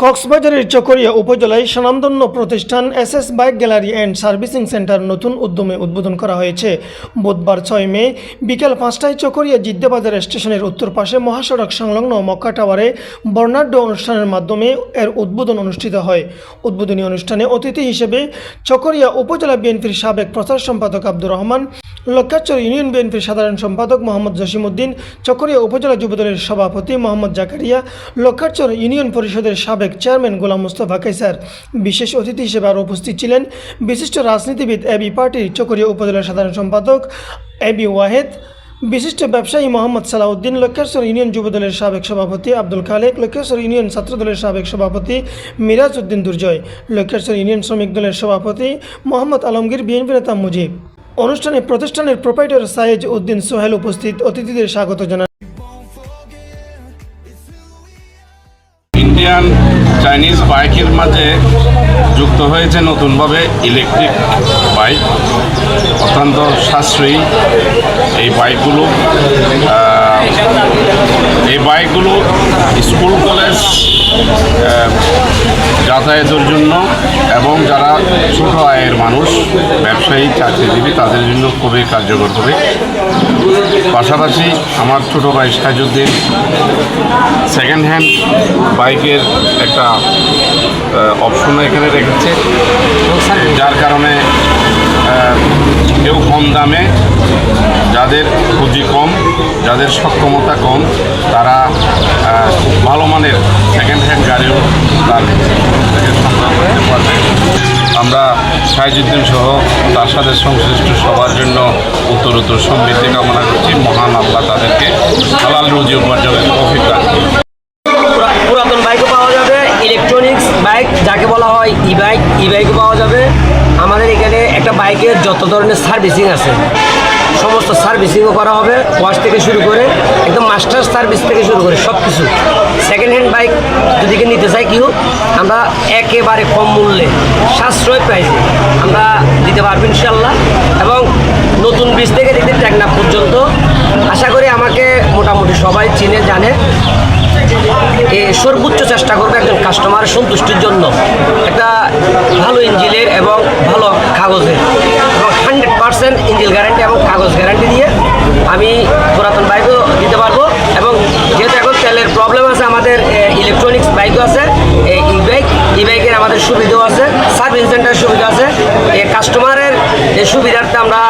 কক্সবাজারের চকরিয়া উপজেলায় স্বনামধন্য প্রতিষ্ঠান SS bike gallery and servicing centre নতুন উদ্যমে উদ্বোধন করা হয়েছে। বুধবার 6 মে বিকেল 5টায় চকরিয়া জিদ্দাবাজার স্টেশনের উত্তর পাশে মহাসড়ক সংলগ্ন মক্কা টাওয়ারে বর্ণাঢ্য অনুষ্ঠানের মাধ্যমে এর উদ্বোধন অনুষ্ঠিত হয়। উদ্বোধনী অনুষ্ঠানে অতিথি হিসেবে চকরিয়া উপজেলা বিএনপির সাবেক প্রচার সম্পাদক আব্দুর রহমান, লক্ষ্যাচর ইউনিয়ন বিএনপির সাধারণ সম্পাদক মোহাম্মদ জসিমউদ্দিন, চকরিয়া উপজেলা যুবদলের সভাপতি মোহাম্মদ জাকারিয়া, লক্ষ্যাচর ইউনিয়ন পরিষদের সাবেক চেয়ারম্যান গোলাম মুস্তফা কায়সার। বিশেষ অতিথি হিসেবে আরও উপস্থিত ছিলেন বিশিষ্ট রাজনীতিবিদ এবি পার্টির চকরিয়া উপজেলার সাধারণ সম্পাদক এবি ওয়াহেদ, বিশিষ্ট ব্যবসায়ী মোহাম্মদ সালাউদ্দিন, লক্ষ্যাচর ইউনিয়ন যুবদলের সাবেক সভাপতি আব্দুল খালেক, লক্ষ্যাচর ইউনিয়ন ছাত্রদলের সাবেক সভাপতি মিরাজ উদ্দিন দুর্জয়, লক্ষ্যাচর ইউনিয়ন শ্রমিক দলের সভাপতি মোহাম্মদ আলমগীর, বিএনপি নেতা মুজিব। অনুষ্ঠানে প্রতিষ্ঠানের প্রোপাইটার সাইজ উদ্দিন সোহেল উপস্থিত অতিথিদের স্বাগত জানান। ইন্ডিয়ান চাইনিজ বাইকের মাঝে যুক্ত হয়েছে নতুনভাবে ইলেকট্রিক বাইক, অত্যন্ত সাশ্রয়ী এই বাইকগুলো স্কুল কলেজ যাতায়াতের জন্য এবং যারা ছোট আয়ের মানুষ, ব্যবসায়ী, চাকরিজীবী, তাদের জন্য খুবই কার্যকর হবে। পাশাপাশি আমার ছোট ভাই সাইজুদ্দিন সেকেন্ড হ্যান্ড বাইকের একটা অপশন এখানে রেখেছে, যার কারণে কেউ কম দামে, যাদের পুঁজি কম, যাদের সক্ষমতা কম, তারা ভালো মানের সেকেন্ড হ্যান্ড গাড়িও তার থেকে সংগ্রহ করতে পারবে। আমরা সাইজুদ্দিন সহ তার সাথে সংশ্লিষ্ট সবার জন্য উত্তরোত্তর সমৃদ্ধি কামনা করছি। মহান আল্লাহ তাদেরকে হালাল রুজি উপার্জনের তৌফিক দান করুন। পুরাতন বাইকও পাওয়া যাবে, ইলেকট্রনিক্স বাইক যাকে বলা হয় ই বাইকও পাওয়া যাবে। আমাদের এখানে একটা বাইকের যত ধরনের সার্ভিসিং আছে সমস্ত সার্ভিসিংও করা হবে, ওয়াশ থেকে শুরু করে একদম মাস্টার সার্ভিস থেকে শুরু করে সব কিছু। সেকেন্ড হ্যান্ড বাইক যদি নিতে চাই কেউ, আমরা একেবারে কম মূল্যে সাশ্রয় প্রাইসে আমরা দিতে পারবো ইনশাল্লাহ। এবং নতুন ব্রিজ থেকে দিতে টেকনাফ পর্যন্ত আশা করি আমাকে মোটামুটি সবাই চিনে জানে। সর্বোচ্চ চেষ্টা করবে একজন কাস্টমারের সন্তুষ্টির জন্য, একটা ভালো ইঞ্জিনের এবং ভালো কাগজের এবং 100% ইঞ্জিন গ্যারান্টি এবং কাগজ গ্যারান্টি দিয়ে আমি পুরাতন বাইকও দিতে পারবো। এবং যেহেতু এখন তেলের প্রবলেম আছে, আমাদের ইলেকট্রনিক্স বাইকও আছে, ই বাইকের আমাদের সুবিধাও আছে, সার্ভিস সেন্টারের সুবিধা আছে। কাস্টমারের সুবিধার্থে আমরা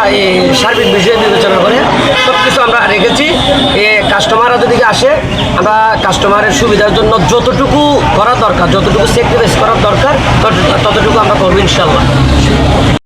সার্ভিস বিষয়ে বিবেচনা করে সব কিছু আমরা রেখেছি। কাস্টমাররা যদি আসে, আমরা কাস্টমারের সুবিধার জন্য যতটুকু করা দরকার, যতটুকু স্যাক্রিফাইস করার দরকার ততটুকু আমরা করবো ইনশাল্লাহ।